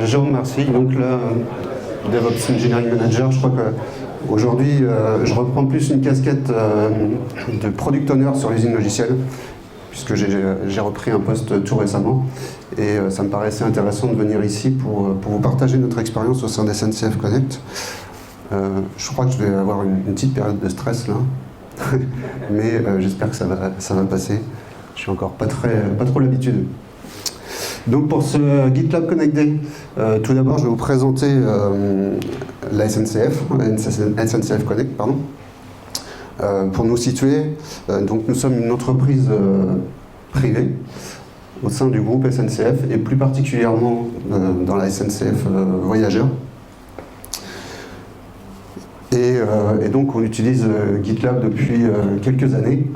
Jérôme Marcy, donc là, DevOps Engineering Manager. Je crois qu'aujourd'hui, je reprends plus une casquette de Product Owner sur l'usine logicielle, puisque j'ai repris un poste tout récemment. Et ça me paraissait intéressant de venir ici pour vous partager notre expérience au sein d'SNCF Connect. Je crois que je vais avoir une petite période de stress là, mais j'espère que ça va passer. Je suis encore pas trop l'habitude. Donc pour ce GitLab Connect Day, tout d'abord je vais vous présenter la SNCF Connect, pardon. Pour nous situer, donc nous sommes une entreprise privée au sein du groupe SNCF et plus particulièrement dans la SNCF Voyageurs. Et donc on utilise GitLab depuis quelques années.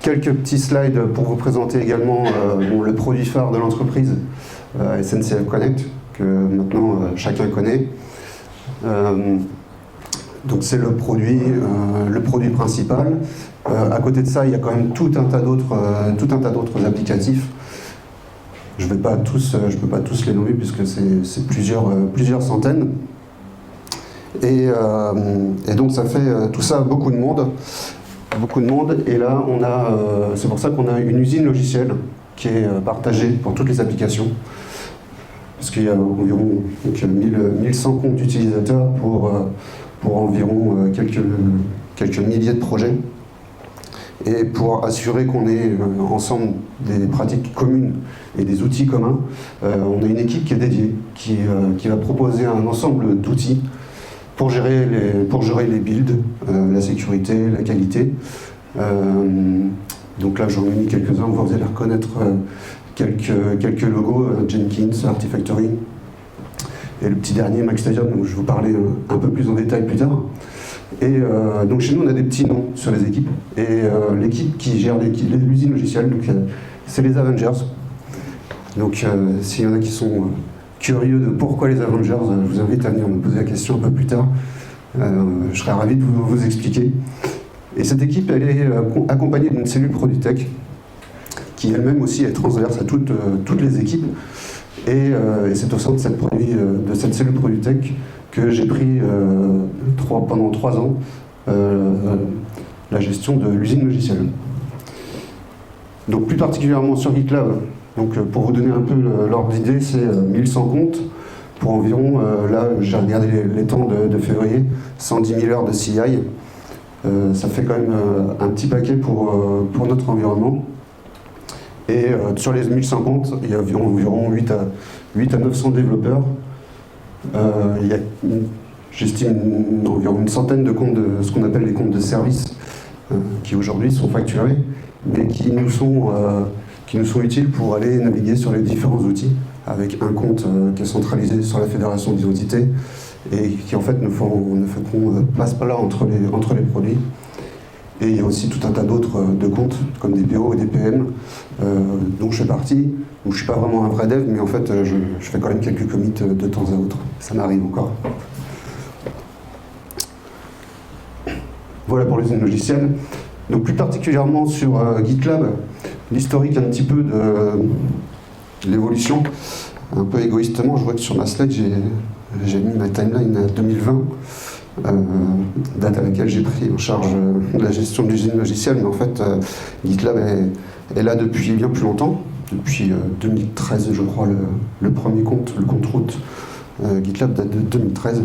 Quelques petits slides pour vous présenter également le produit phare de l'entreprise, SNCF Connect, que maintenant chacun connaît. Donc c'est le produit principal. À côté de ça, il y a quand même tout un tas d'autres applicatifs. Je ne peux pas tous les nommer puisque c'est plusieurs centaines. Et donc ça fait tout ça beaucoup de monde. Et là c'est pour ça qu'on a une usine logicielle qui est partagée pour toutes les applications, parce qu'il y a environ 1100 comptes d'utilisateurs pour environ quelques milliers de projets. Et pour assurer qu'on ait ensemble des pratiques communes et des outils communs, on a une équipe qui est dédiée, qui va proposer un ensemble d'outils pour gérer les builds, la sécurité, la qualité. Donc là, j'en ai mis quelques-uns, vous allez reconnaître quelques logos, Jenkins, Artifactory, et le petit dernier, Maxstadium, dont je vais vous parler un peu plus en détail plus tard. Et donc chez nous, on a des petits noms sur les équipes, et l'équipe qui gère l'usine logicielle, c'est les Avengers. Donc s'il y en a qui sont curieux de pourquoi les Avengers, je vous invite à venir me poser la question un peu plus tard. Je serais ravi de vous expliquer. Et cette équipe, elle est accompagnée d'une cellule Product Tech qui elle-même aussi est transverse à toutes les équipes. Et c'est au sein de cette cellule Product Tech que j'ai pris pendant 3 ans la gestion de l'usine logicielle. Donc plus particulièrement sur GitLab. Donc pour vous donner un peu l'ordre d'idée, c'est 1100 comptes pour environ, là j'ai regardé les temps de février, 110 000 heures de CI. Ça fait quand même un petit paquet pour notre environnement. Et sur les 1100 comptes, il y a environ 8 à 900 développeurs. Il y a, j'estime, environ une centaine de comptes de ce qu'on appelle les comptes de service qui aujourd'hui sont facturés, mais qui nous sont utiles pour aller naviguer sur les différents outils, avec un compte qui est centralisé sur la fédération d'identité et qui en fait ne passe pas là entre les produits. Et il y a aussi tout un tas d'autres de comptes, comme des PO et des PM, dont je fais partie, où je ne suis pas vraiment un vrai dev, mais en fait je fais quand même quelques commits de temps à autre. Ça m'arrive encore. Voilà pour l'usine logicielle. Donc plus particulièrement sur GitLab, l'historique un petit peu de l'évolution. Un peu égoïstement, je vois que sur ma slide, j'ai mis ma timeline à 2020, date à laquelle j'ai pris en charge la gestion de l'usine logicielle, mais en fait, GitLab est là depuis bien plus longtemps, depuis 2013, je crois, le premier compte, le compte route GitLab date de 2013.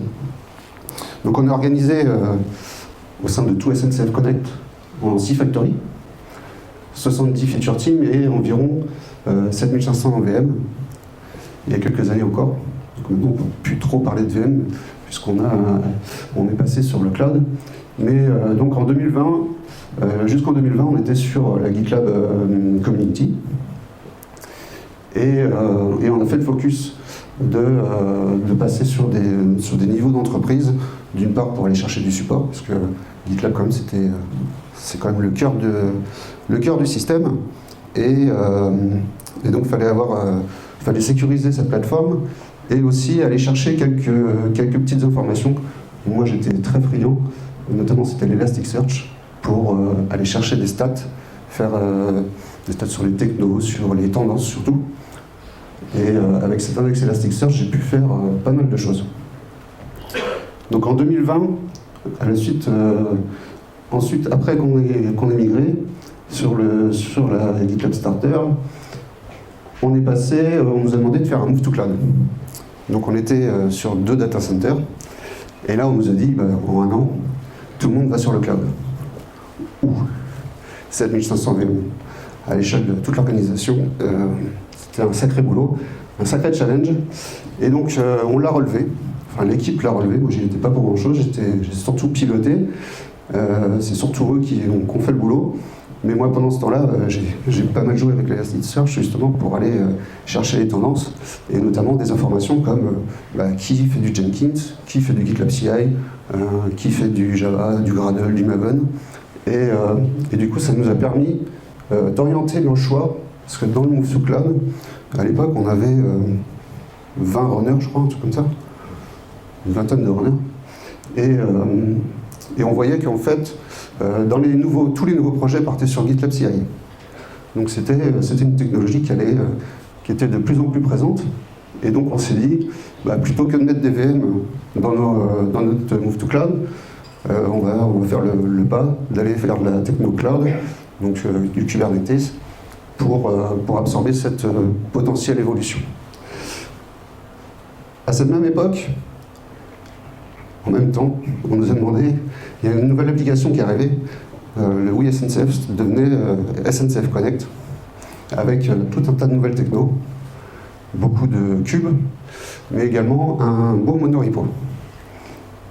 Donc on est organisé au sein de tout SNCF Connect en 6 factories, 70 feature teams et environ 7500 en VM, il y a quelques années encore. Donc on ne peut plus trop parler de VM, puisqu'on est passé sur le cloud. Mais donc en 2020, jusqu'en 2020, on était sur la GitLab Community. Et on a fait le focus de passer sur des niveaux d'entreprise, d'une part pour aller chercher du support, parce que GitLab quand même c'est quand même le cœur du système, et donc fallait sécuriser cette plateforme et aussi aller chercher quelques petites informations. Moi j'étais très friand, notamment c'était l'Elasticsearch pour aller chercher des stats, faire des stats sur les technos, sur les tendances surtout. Et avec cet index Elasticsearch, j'ai pu faire pas mal de choses. Donc en 2020, à la suite, ensuite, après qu'on ait migré sur la GitLab Starter, on nous a demandé de faire un move to cloud. Donc on était sur 2 data centers, et là on nous a dit, en 1 an, tout le monde va sur le cloud. Ouh, 7500 VM à l'échelle de toute l'organisation, c'était un sacré boulot, un sacré challenge, et donc on l'a relevé, enfin l'équipe l'a relevé, moi j'y étais pas pour grand chose, j'ai surtout piloté, c'est surtout eux qui ont fait le boulot. Mais moi, pendant ce temps-là, j'ai pas mal joué avec l'Elasticsearch justement pour aller chercher les tendances, et notamment des informations comme qui fait du Jenkins, qui fait du GitLab CI, qui fait du Java, du Gradle, du Maven. Et du coup, ça nous a permis d'orienter nos choix, parce que dans le Move to Cloud, à l'époque, on avait 20 runners, je crois, un truc comme ça, une vingtaine de runners. Et on voyait qu'en fait, tous les nouveaux projets partaient sur GitLab CI. Donc c'était une technologie qui était de plus en plus présente. Et donc on s'est dit, plutôt que de mettre des VM dans notre Move to Cloud, on va faire le pas d'aller faire de la techno cloud, donc du Kubernetes, pour absorber cette potentielle évolution. À cette même époque, en même temps, on nous a demandé, il y a une nouvelle application qui est arrivée, le Oui SNCF devenait SNCF Connect, avec tout un tas de nouvelles techno, beaucoup de cubes, mais également un beau monorepo.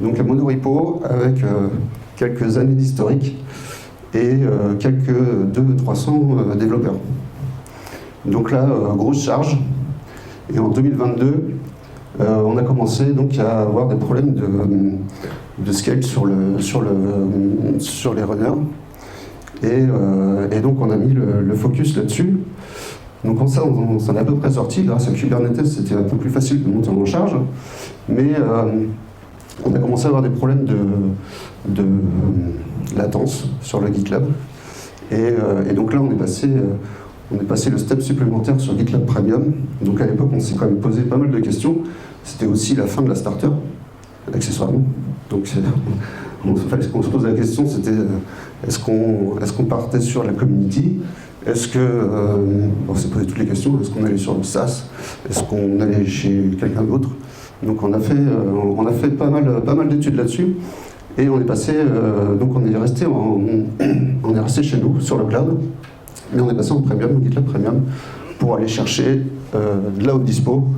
Donc un monorepo avec quelques années d'historique et quelques 200-300 développeurs. Donc là, grosse charge, et en 2022, on a commencé donc à avoir des problèmes de scale sur les runners, et donc on a mis le focus là-dessus. Donc on s'en est à peu près sorti. Grâce à Kubernetes, c'était un peu plus facile de monter en charge, mais on a commencé à avoir des problèmes de latence sur le GitLab, et donc là on est passé le step supplémentaire sur GitLab Premium. Donc à l'époque, on s'est quand même posé pas mal de questions. C'était aussi la fin de la starter, accessoirement. Donc on se pose la question, c'était est-ce qu'on partait sur la community? Est-ce que, on s'est posé toutes les questions, est-ce qu'on allait sur le SaaS? Est-ce qu'on allait chez quelqu'un d'autre? Donc on a fait pas mal d'études là-dessus. Et on est passé, donc on est resté chez nous, sur le cloud, mais on est passé en Premium, GitLab Premium, pour aller chercher de la haute dispo,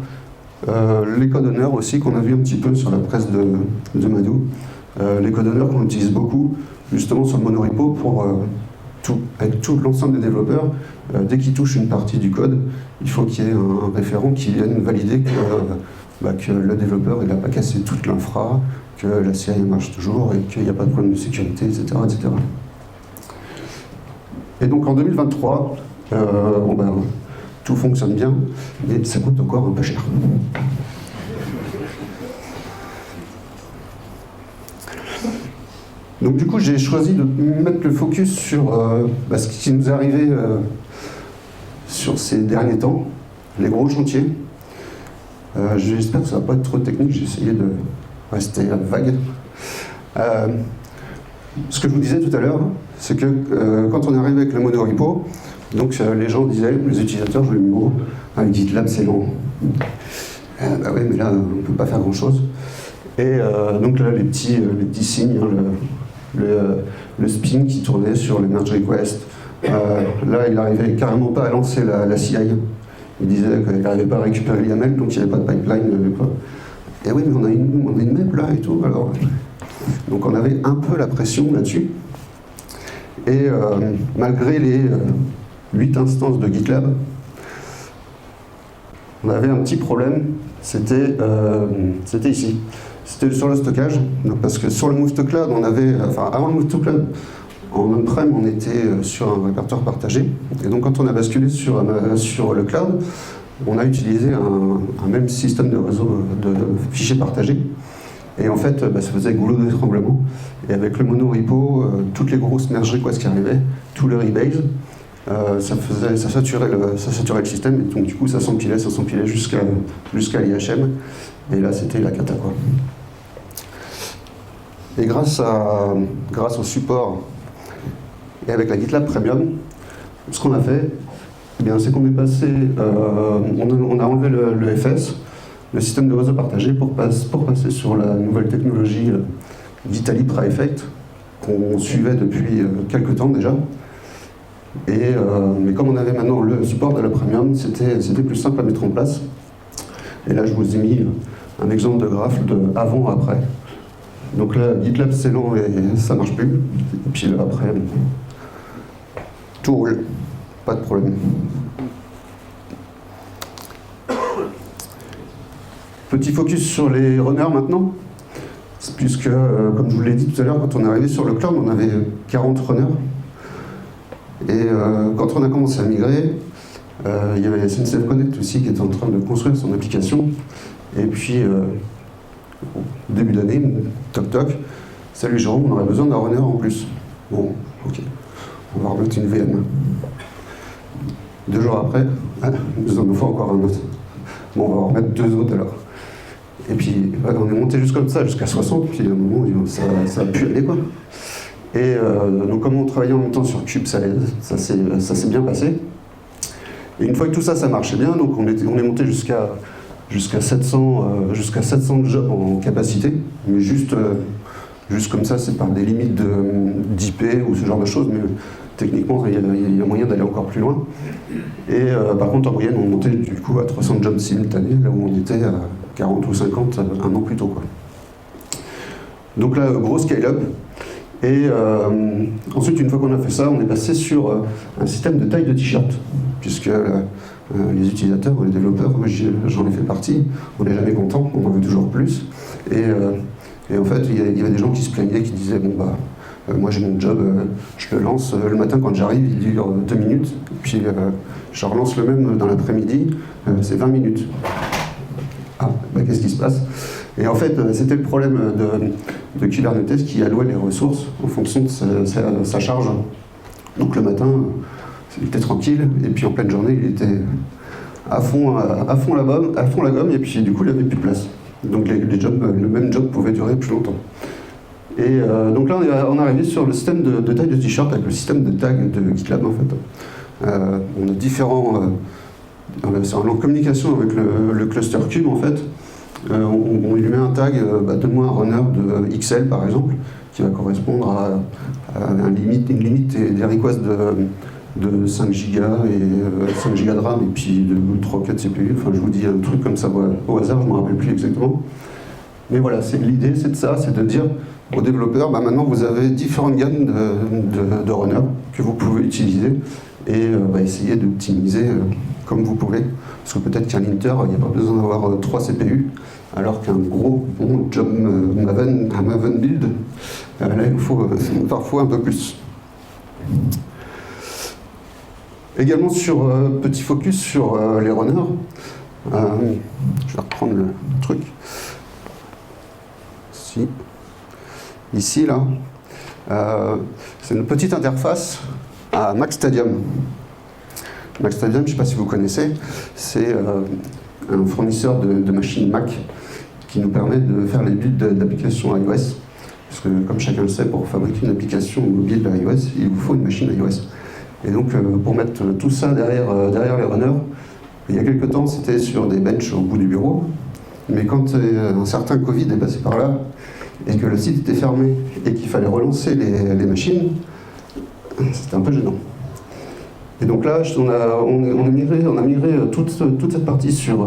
les code honneurs aussi, qu'on a vu un petit peu sur la presse de Madou, les code honneurs qu'on utilise beaucoup, justement sur le monorepo, avec tout l'ensemble des développeurs, dès qu'ils touchent une partie du code, il faut qu'il y ait un référent qui vienne valider que le développeur n'a pas cassé toute l'infra, que la CI marche toujours et qu'il n'y a pas de problème de sécurité, etc. etc. Et donc en 2023, tout fonctionne bien, mais ça coûte encore un peu cher. Donc du coup, j'ai choisi de mettre le focus sur ce qui nous est arrivé sur ces derniers temps, les gros chantiers. J'espère que ça ne va pas être trop technique, j'ai essayé de rester vague. Ce que je vous disais tout à l'heure, c'est que quand on est arrivé avec le monorepo, donc les gens disaient, les utilisateurs jouaient le mot, GitLab c'est lent. Oui, mais là on ne peut pas faire grand chose. Et donc là les petits signes, hein, le spin qui tournait sur les merge requests, là il n'arrivait carrément pas à lancer la CI. Il disait qu'il n'arrivait pas à récupérer le YAML, donc il n'y avait pas de pipeline. Et oui, mais on a une map là et tout. Alors, donc on avait un peu la pression là-dessus. Et malgré les 8 instances de GitLab, on avait un petit problème, c'était ici. C'était sur le stockage, donc parce que sur le Move to Cloud, avant le Move to Cloud, en on-prem, on était sur un répertoire partagé. Et donc quand on a basculé sur le cloud, on a utilisé un même système de réseau de fichiers partagés. Et en fait, ça faisait goulot d'étranglement. Et avec le monorepo, toutes les grosses merge requests qui arrivaient, tout le rebase, ça saturait le système, et donc du coup ça s'empilait jusqu'à l'IHM, et là c'était la cata, quoi. Et grâce au support et avec la GitLab Premium, ce qu'on a fait, eh bien, c'est qu'on est passé, on a enlevé le FS, le système de réseau partagé, pour passer sur la nouvelle technologie Vitali Praeffect, qu'on suivait depuis quelques temps déjà. Mais comme on avait maintenant le support de la Premium, c'était plus simple à mettre en place. Et là, je vous ai mis un exemple de graphe de avant-après. Donc là, GitLab c'est lent et ça marche plus. Et puis là, après, tout roule, pas de problème. Petit focus sur les runners maintenant, puisque, comme je vous l'ai dit tout à l'heure, quand on est arrivé sur le cloud, on avait 40 runners. Et quand on a commencé à migrer, il y avait SNCF Connect aussi qui était en train de construire son application. Et puis, début d'année, toc toc, salut Jérôme, on aurait besoin d'un runner en plus. Bon, ok, on va remettre une VM. 2 jours après, nous en faut encore un autre. Bon, on va en remettre 2 autres alors. Et puis, on est monté juste comme ça, jusqu'à 60, puis à un moment, ça a pu aller, quoi. Et donc, comme on travaillait en même temps sur Cube, ça s'est bien passé. Et une fois que tout ça, ça marchait bien, donc on est monté jusqu'à 700 jobs en capacité, mais juste comme ça, c'est par des limites d'IP ou ce genre de choses, mais techniquement, il y a moyen d'aller encore plus loin. Et par contre, en moyenne, on montait du coup à 300 jobs simultanés, là où on était à 40 ou 50 un an plus tôt, quoi. Donc là, gros scale-up. Et ensuite, une fois qu'on a fait ça, on est passé sur un système de taille de t-shirt, puisque les utilisateurs, les développeurs, moi j'en ai fait partie, on n'est jamais content, on en veut toujours plus. Et en fait, il y avait des gens qui se plaignaient, qui disaient, bon bah, moi j'ai mon job, je le lance le matin quand j'arrive, il dure 2 minutes, et puis je relance le même dans l'après-midi, c'est 20 minutes. Ah, bah qu'est-ce qui se passe? Et en fait, c'était le problème de Kubernetes qui allouait les ressources en fonction de sa charge. Donc le matin, il était tranquille, et puis en pleine journée, il était à fond la gomme, et puis du coup, il n'avait plus de place. Donc le même job pouvait durer plus longtemps. Et donc là, on est arrivé sur le système de taille de t-shirt avec le système de tag de GitLab, en fait. On a différents... en communication avec le cluster Cube, en fait, on lui met un tag, donne-moi un runner de XL par exemple, qui va correspondre à une limite des requests de 5 Go et 5 Go de RAM et puis de 3 ou 4 CPU. Enfin, je vous dis un truc comme ça au hasard, je ne me rappelle plus exactement. Mais voilà, l'idée c'est de dire aux développeurs, maintenant vous avez différentes gammes de runners que vous pouvez utiliser et essayer d'optimiser comme vous pouvez. Parce que peut-être qu'un linter, il n'y a pas besoin d'avoir 3 CPU, alors qu'un gros bon job un Maven build, là il faut parfois un peu plus. Également petit focus sur les runners. Je vais reprendre le truc. Ici, là, c'est une petite interface à MaxStadium. MaxStadium, je ne sais pas si vous connaissez, c'est un fournisseur de machines Mac qui nous permet de faire les builds d'applications iOS. Parce que, comme chacun le sait, pour fabriquer une application mobile iOS, il vous faut une machine iOS. Et donc, pour mettre tout ça derrière les runners, il y a quelques temps, c'était sur des benches au bout du bureau. Mais quand un certain Covid est passé par là, et que le site était fermé, et qu'il fallait relancer les machines, c'était un peu gênant. Et donc là, on a migré toute cette partie sur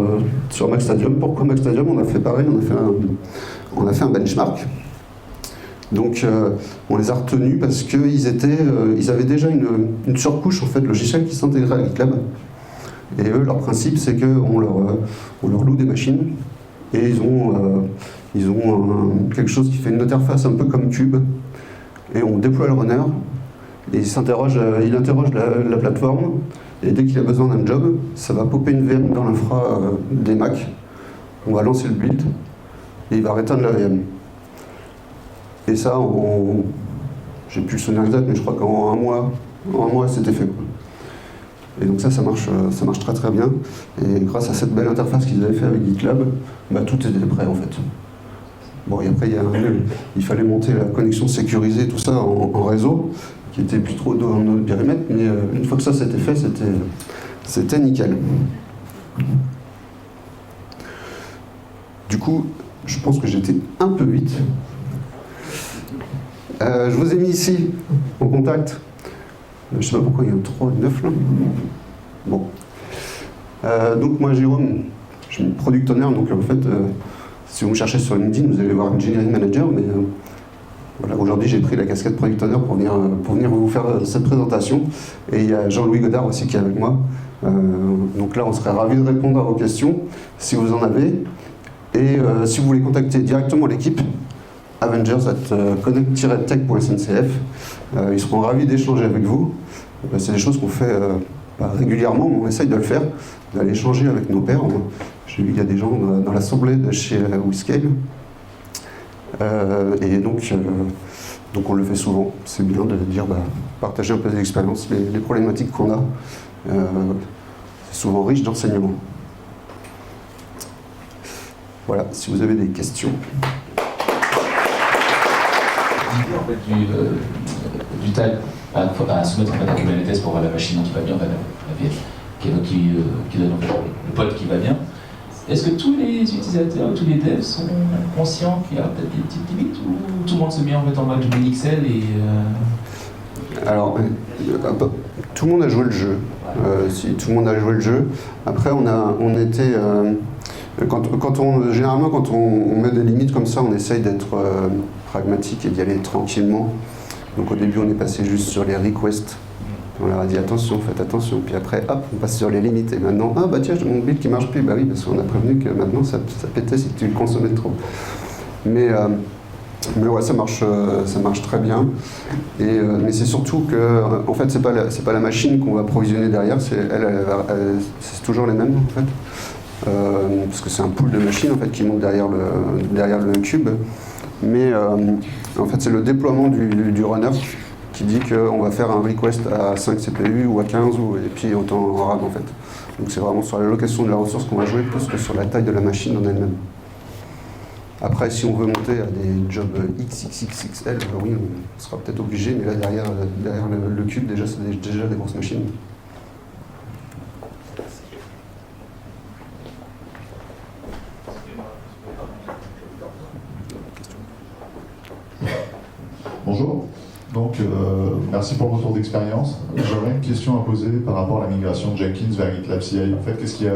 MaxStadium. Pourquoi MaxStadium? On a fait pareil, on a fait un benchmark. Donc on les a retenus parce qu'ils avaient déjà une surcouche en fait, logicielle qui s'intégrait à GitLab. Et eux, leur principe, c'est qu'on leur loue des machines et ils ont quelque chose qui fait une interface un peu comme Cube. Et on déploie le runner et il interroge la plateforme. Et dès qu'il a besoin d'un job, ça va popper une VM dans l'infra des Mac. On va lancer le build et il va réteindre la VM. Et ça, j'ai plus le souvenir exact, mais je crois qu'en un mois, c'était fait, quoi. Et donc ça marche très très bien. Et grâce à cette belle interface qu'ils avaient fait avec GitLab, bah, tout était prêt en fait. Bon, et après, il fallait monter la connexion sécurisée, tout ça en réseau, qui était plus trop dans notre périmètre, mais une fois que ça s'était fait, c'était nickel. Du coup, je pense que j'étais un peu vite. Je vous ai mis ici, en contact. Je ne sais pas pourquoi il y a un 3 et 9 là. Bon. Donc moi, Jérôme, je suis product owner, donc en fait, si vous me cherchez sur LinkedIn, vous allez voir Engineering Manager, mais voilà, aujourd'hui j'ai pris la casquette product owner pour venir vous faire cette présentation. Et il y a Jean-Louis Godard aussi qui est avec moi. Donc là, on serait ravis de répondre à vos questions, si vous en avez. Et si vous voulez contacter directement l'équipe, avengers@connect-tech.sncf, ils seront ravis d'échanger avec vous. C'est des choses qu'on fait pas régulièrement, mais on essaye de le faire, d'aller échanger avec nos pairs. J'ai vu qu'il y a des gens dans l'assemblée de chez WeScale. Et donc on le fait souvent. C'est bien de dire, partager un peu des expériences, les problématiques qu'on a. C'est souvent riche d'enseignements. Voilà, si vous avez des questions. L'idée en fait du tag à soumettre en fait un Kubernetes pour voir la machine qui va bien, la VM, qui donne en fait le pod qui va bien. Est-ce que tous les utilisateurs, tous les devs sont conscients qu'il y a peut-être des petites limites, ou tout le monde se met en fait en mode XL et Alors, tout le monde a joué le jeu. Si tout le monde a joué le jeu. Après, généralement, quand on met des limites comme ça, on essaye d'être pragmatique et d'y aller tranquillement. Donc au début, on est passé juste sur les requests. On leur a dit attention, faites attention. Puis après, hop, on passe sur les limites. Et maintenant, tiens, j'ai mon build qui marche plus. Bah oui, parce qu'on a prévenu que maintenant, ça pétait si tu le consommais trop. Mais ouais, ça marche très bien. Mais c'est surtout que, en fait, c'est pas la machine qu'on va provisionner derrière, c'est toujours les mêmes, en fait. Parce que c'est un pool de machines, en fait, qui monte derrière le cube. Mais en fait, c'est le déploiement du runner qui dit qu'on va faire un request à 5 CPU ou à 15, et puis autant en RAM, en fait. Donc c'est vraiment sur l'allocation de la ressource qu'on va jouer, plus que sur la taille de la machine en elle-même. Après, si on veut monter à des jobs XXXXL, oui, on sera peut-être obligé, mais là, derrière le cube, déjà, c'est déjà des grosses machines. Bonjour, donc merci pour le retour d'expérience. J'aurais une question à poser par rapport à la migration de Jenkins vers GitLab CI. En fait, qu'est-ce qui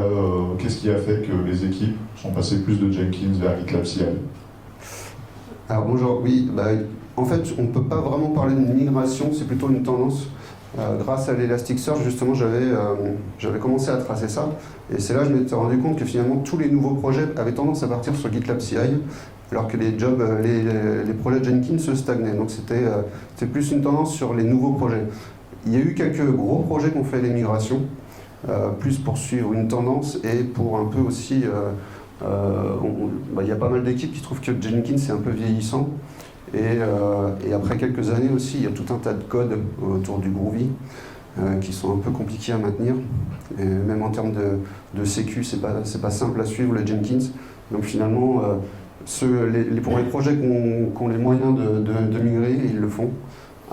a fait que les équipes sont passées plus de Jenkins vers GitLab CI? Alors bonjour, oui, en fait, on ne peut pas vraiment parler d'une migration, c'est plutôt une tendance. Grâce à l'Elasticsearch, justement, j'avais commencé à tracer ça, et c'est là que je m'étais rendu compte que finalement tous les nouveaux projets avaient tendance à partir sur GitLab CI, alors que les projets Jenkins se stagnaient. Donc c'était plus une tendance sur les nouveaux projets. Il y a eu quelques gros projets qui ont fait des migrations, plus pour suivre une tendance et pour un peu aussi... il y a pas mal d'équipes qui trouvent que Jenkins est un peu vieillissant. Et après quelques années aussi, il y a tout un tas de codes autour du Groovy qui sont un peu compliqués à maintenir. Et même en termes de sécu, c'est pas simple à suivre le Jenkins. Donc finalement, pour les projets qui ont les moyens de migrer, ils le font.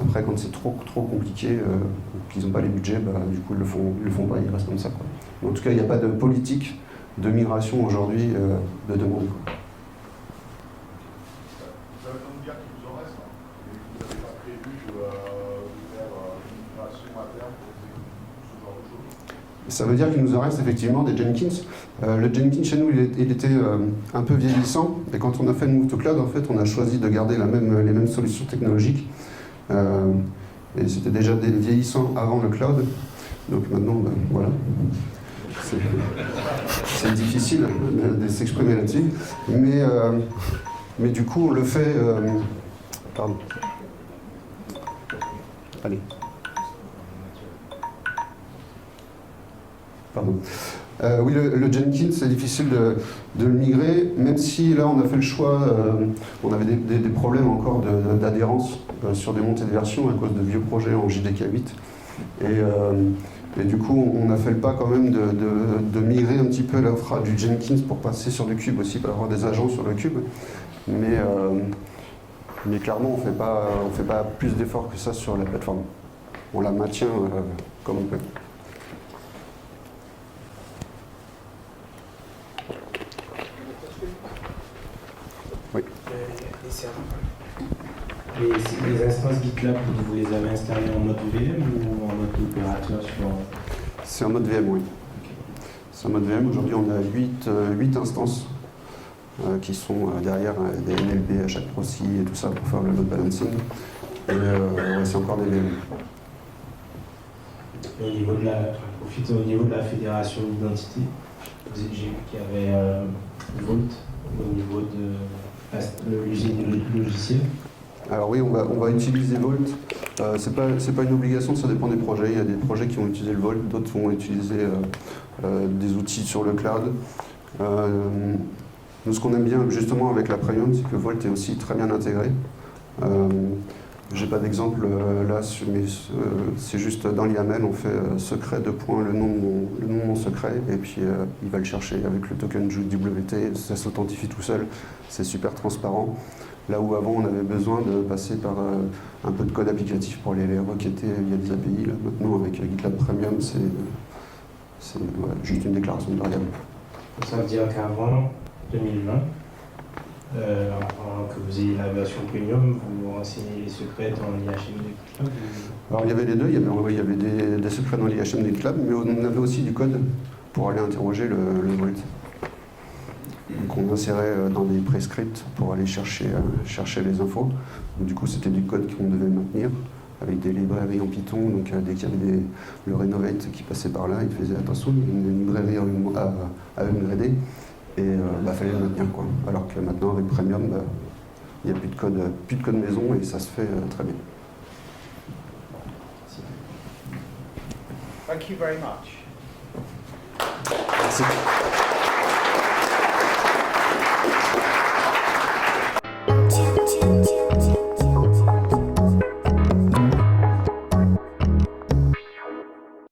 Après, quand c'est trop compliqué, qu'ils n'ont pas les budgets, du coup, ils le font pas, ils restent comme ça, quoi. En tout cas, il n'y a pas de politique de migration aujourd'hui de demande, quoi. Ça veut donc dire qu'il vous en reste, hein, et que vous n'avez pas prévu de faire une migration à terme pour ce genre de choses? Ça veut dire qu'il nous en reste effectivement des Jenkins. Le Jenkins chez nous, il était un peu vieillissant, et quand on a fait le move to cloud, en fait, on a choisi de garder les mêmes solutions technologiques. Et c'était déjà des vieillissants avant le cloud, donc maintenant, voilà. C'est difficile de s'exprimer là-dessus, mais du coup, on le fait... pardon. Allez. Pardon. Oui, le Jenkins, c'est difficile de le migrer, même si là on a fait le choix, on avait des problèmes encore d'adhérence sur des montées de version à cause de vieux projets en JDK 8. Et du coup, on a fait le pas quand même de migrer un petit peu l'infra du Jenkins pour passer sur le Cube aussi, pour avoir des agents sur le Cube. Mais clairement, on fait pas plus d'efforts que ça sur la plateforme. On la maintient comme on peut. Oui. Les instances GitLab, vous les avez installées en mode VM ou en mode opérateur sur... C'est en mode VM, oui. C'est en mode VM. Aujourd'hui, on a 8 instances qui sont derrière des NLP, HACrossy et tout ça pour faire le load balancing. Et c'est encore des VM. Au niveau de la fédération d'identité, j'ai vu qu'il y avait Vault au niveau de l'usine logicielle. Alors oui, on va utiliser Vault. C'est pas une obligation, ça dépend des projets. Il y a des projets qui vont utiliser le Vault, d'autres vont utiliser des outils sur le cloud. Nous, ce qu'on aime bien justement avec la Premium, c'est que Vault est aussi très bien intégré. J'ai pas d'exemple là, mais c'est juste dans l'YAML, on fait secret de point, le nom de mon secret, et puis il va le chercher avec le token JWT, ça s'authentifie tout seul, c'est super transparent. Là où avant on avait besoin de passer par un peu de code applicatif pour les requêter via des API, là, maintenant avec GitLab Premium, c'est juste une déclaration de variable. Ça veut dire qu'avant 2020, avant que vous ayez la version premium, vous renseignez les secrets dans l'IHM de GitLab? Alors il y avait les deux, il y avait des secrets dans l'IHM de GitLab, mais on avait aussi du code pour aller interroger le Vault. Donc on insérait dans des prescripts pour aller chercher les infos. Donc, du coup c'était du code qu'on devait maintenir avec des librairies en Python. Donc dès qu'il y avait le Renovate qui passait par là, il faisait attention, il y a une librairie à upgrader. Et fallait le maintenir, quoi. Alors que maintenant avec Premium, il n'y a plus de code maison et ça se fait très bien. Thank you very much. Merci.